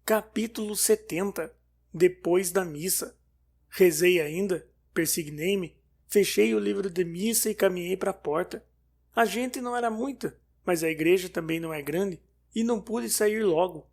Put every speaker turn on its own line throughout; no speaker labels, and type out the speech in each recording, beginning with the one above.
Capítulo 70. Depois da missa. Rezei ainda, persignei-me, fechei o livro de missa e caminhei para a porta. A gente não era muita, mas a igreja também não é grande, e não pude sair logo.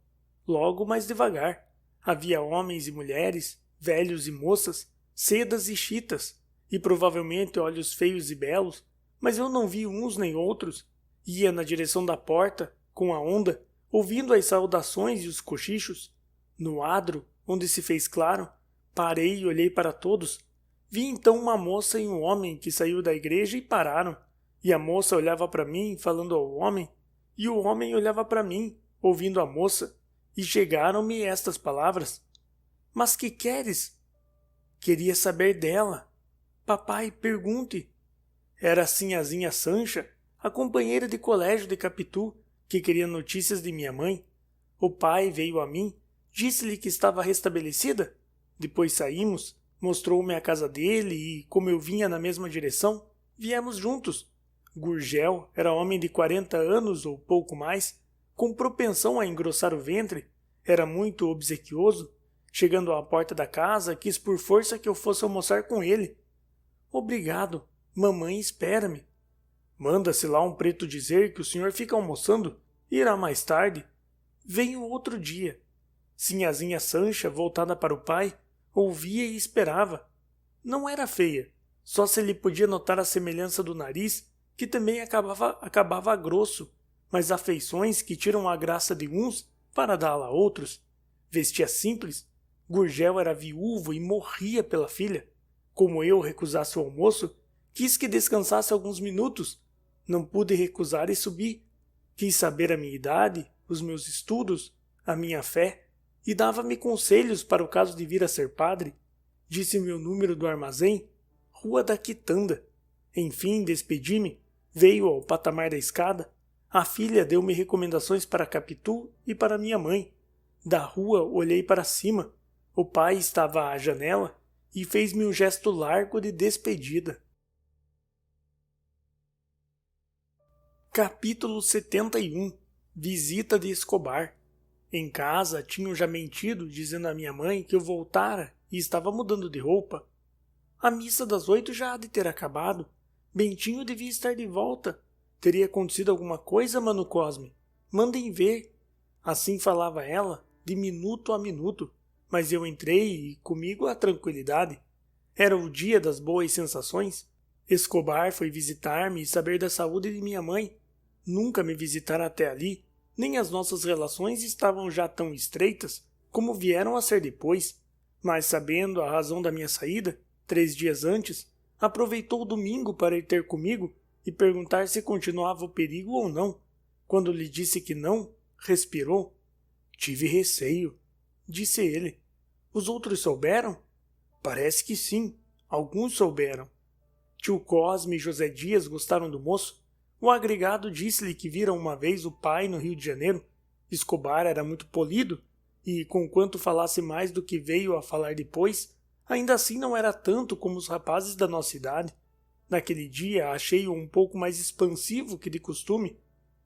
Logo, mais devagar. Havia homens e mulheres, velhos e moças, cedas e chitas, e provavelmente olhos feios e belos, mas eu não vi uns nem outros. Ia na direção da porta, com a onda, ouvindo as saudações e os cochichos. No adro, onde se fez claro, parei e olhei para todos. Vi então uma moça e um homem que saiu da igreja e pararam. E a moça olhava para mim, falando ao homem, e o homem olhava para mim, ouvindo a moça, e chegaram-me estas palavras: Mas que queres? Queria saber dela. Papai, pergunte. Era a sinhazinha Sancha, a companheira de colégio de Capitu, que queria notícias de minha mãe. O pai veio a mim, disse-lhe que estava restabelecida. Depois saímos, mostrou-me a casa dele e, como eu vinha na mesma direção, viemos juntos. Gurgel era homem de 40 anos ou pouco mais, com propensão a engrossar o ventre, era muito obsequioso. Chegando à porta da casa, quis por força que eu fosse almoçar com ele. Obrigado, mamãe espera-me. Manda-se lá um preto dizer que o senhor fica almoçando, irá mais tarde. Venho outro dia. Sinhazinha Sancha, voltada para o pai, ouvia e esperava. Não era feia, só se lhe podia notar a semelhança do nariz, que também acabava grosso, mas afeições que tiram a graça de uns para dá-la a outros. Vestia simples. Gurgel era viúvo e morria pela filha. Como eu recusasse o almoço, quis que descansasse alguns minutos. Não pude recusar e subi. Quis saber a minha idade, os meus estudos, a minha fé, e dava-me conselhos para o caso de vir a ser padre. Disse-me o número do armazém, Rua da Quitanda. Enfim, despedi-me, veio ao patamar da escada. A filha deu-me recomendações para Capitu e para minha mãe. Da rua olhei para cima. O pai estava à janela e fez-me um gesto largo de despedida. Capítulo 71. Visita de Escobar. Em casa tinham já mentido, dizendo à minha mãe que eu voltara e estava mudando de roupa. A missa das 8 já há de ter acabado. Bentinho devia estar de volta. Teria acontecido alguma coisa, Mano Cosme? Mandem ver. Assim falava ela, de minuto a minuto. Mas eu entrei e comigo a tranquilidade. Era o dia das boas sensações. Escobar foi visitar-me e saber da saúde de minha mãe. Nunca me visitara até ali, nem as nossas relações estavam já tão estreitas como vieram a ser depois. Mas sabendo a razão da minha saída, 3 dias antes, aproveitou o domingo para ir ter comigo e perguntar se continuava o perigo ou não. Quando lhe disse que não, respirou. Tive receio, disse ele. Os outros souberam? Parece que sim, alguns souberam. Tio Cosme e José Dias gostaram do moço. O agregado disse-lhe que vira uma vez o pai no Rio de Janeiro. Escobar era muito polido e, conquanto falasse mais do que veio a falar depois, ainda assim não era tanto como os rapazes da nossa idade. Naquele dia achei-o um pouco mais expansivo que de costume.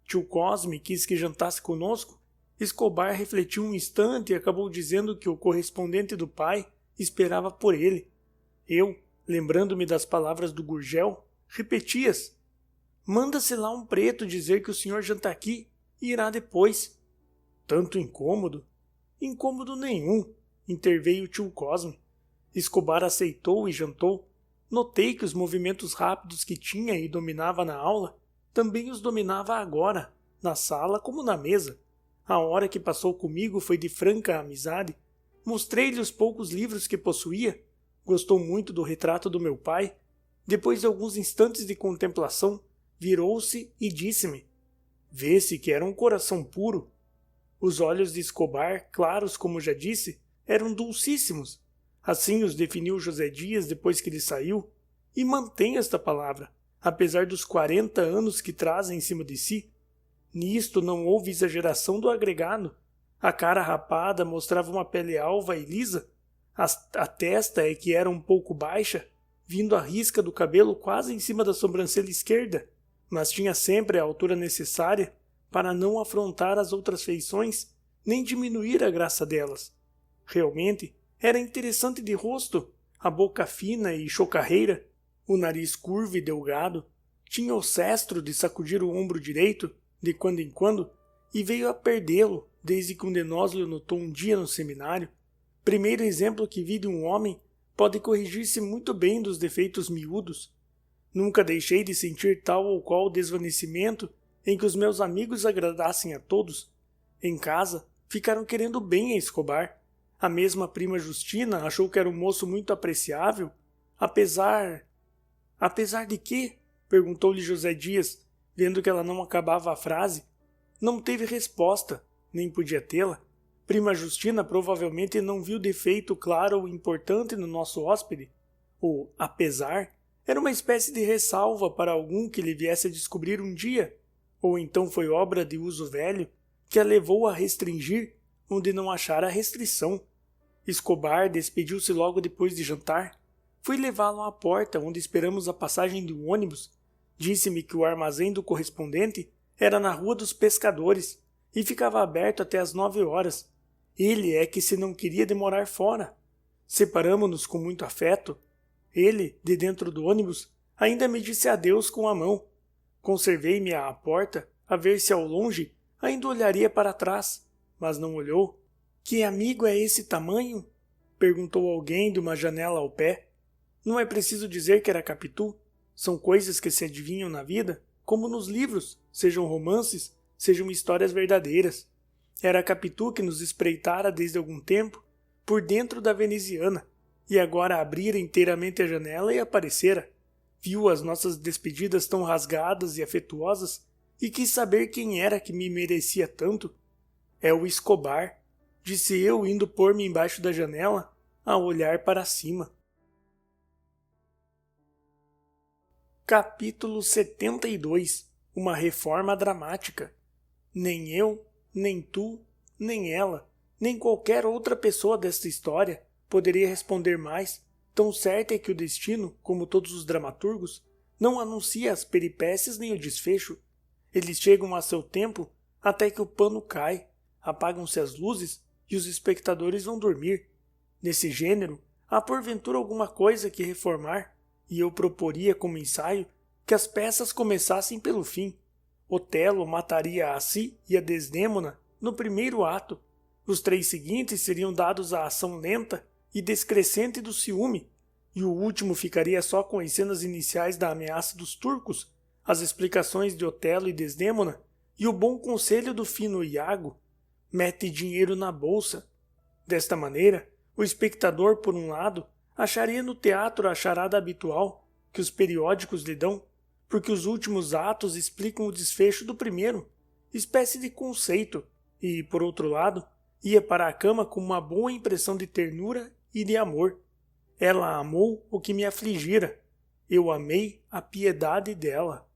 Tio Cosme quis que jantasse conosco. Escobar refletiu um instante e acabou dizendo que o correspondente do pai esperava por ele. Eu, lembrando-me das palavras do Gurgel, repeti-as. Manda-se lá um preto dizer que o senhor janta aqui e irá depois. Tanto incômodo? Incômodo nenhum, interveio tio Cosme. Escobar aceitou e jantou. Notei que os movimentos rápidos que tinha e dominava na aula, também os dominava agora, na sala como na mesa. A hora que passou comigo foi de franca amizade. Mostrei-lhe os poucos livros que possuía. Gostou muito do retrato do meu pai. Depois de alguns instantes de contemplação, virou-se e disse-me: Vê-se que era um coração puro. Os olhos de Escobar, claros como já disse, eram dulcíssimos. Assim os definiu José Dias depois que ele saiu, e mantém esta palavra, apesar dos 40 anos que traz em cima de si. Nisto não houve exageração do agregado. A cara rapada mostrava uma pele alva e lisa. A testa é que era um pouco baixa, vindo a risca do cabelo quase em cima da sobrancelha esquerda, mas tinha sempre a altura necessária para não afrontar as outras feições, nem diminuir a graça delas. Realmente, era interessante de rosto, a boca fina e chocarreira, o nariz curvo e delgado, tinha o cestro de sacudir o ombro direito, de quando em quando, e veio a perdê-lo desde que um de nós lhe notou um dia no seminário. Primeiro exemplo que vi de um homem pode corrigir-se muito bem dos defeitos miúdos. Nunca deixei de sentir tal ou qual desvanecimento em que os meus amigos agradassem a todos. Em casa, ficaram querendo bem a Escobar. A mesma prima Justina achou que era um moço muito apreciável, apesar... Apesar de quê? Perguntou-lhe José Dias, vendo que ela não acabava a frase. Não teve resposta, nem podia tê-la. Prima Justina provavelmente não viu defeito claro ou importante no nosso hóspede. O apesar era uma espécie de ressalva para algum que lhe viesse a descobrir um dia, ou então foi obra de uso velho que a levou a restringir onde não achara restrição. Escobar despediu-se logo depois de jantar. Fui levá-lo à porta onde esperamos a passagem de um ônibus. Disse-me que o armazém do correspondente era na Rua dos Pescadores e ficava aberto até às 9 horas. Ele é que se não queria demorar fora. Separamo-nos com muito afeto. Ele, de dentro do ônibus, ainda me disse adeus com a mão. Conservei-me à porta, a ver se ao longe ainda olharia para trás, mas não olhou. Que amigo é esse tamanho? Perguntou alguém de uma janela ao pé. Não é preciso dizer que era Capitu. São coisas que se adivinham na vida, como nos livros, sejam romances, sejam histórias verdadeiras. Era Capitu que nos espreitara desde algum tempo, por dentro da veneziana, e agora abrira inteiramente a janela e aparecera. Viu as nossas despedidas tão rasgadas e afetuosas, e quis saber quem era que me merecia tanto. É o Escobar, disse eu, indo pôr-me embaixo da janela, a olhar para cima. Capítulo 72. Uma reforma dramática. Nem eu, nem tu, nem ela, nem qualquer outra pessoa desta história poderia responder mais. Tão certo é que o destino, como todos os dramaturgos, não anuncia as peripécias nem o desfecho. Eles chegam a seu tempo até que o pano cai, apagam-se as luzes e os espectadores vão dormir. Nesse gênero, há porventura alguma coisa que reformar, e eu proporia como ensaio que as peças começassem pelo fim. Otelo mataria a si e a Desdémona no primeiro ato. Os 3 seguintes seriam dados à ação lenta e descrescente do ciúme, e o último ficaria só com as cenas iniciais da ameaça dos turcos, as explicações de Otelo e Desdémona e o bom conselho do fino Iago. Mete dinheiro na bolsa. Desta maneira, o espectador, por um lado, acharia no teatro a charada habitual que os periódicos lhe dão, porque os últimos atos explicam o desfecho do primeiro, espécie de conceito, e, por outro lado, ia para a cama com uma boa impressão de ternura e de amor. Ela amou o que me afligira, eu amei a piedade dela.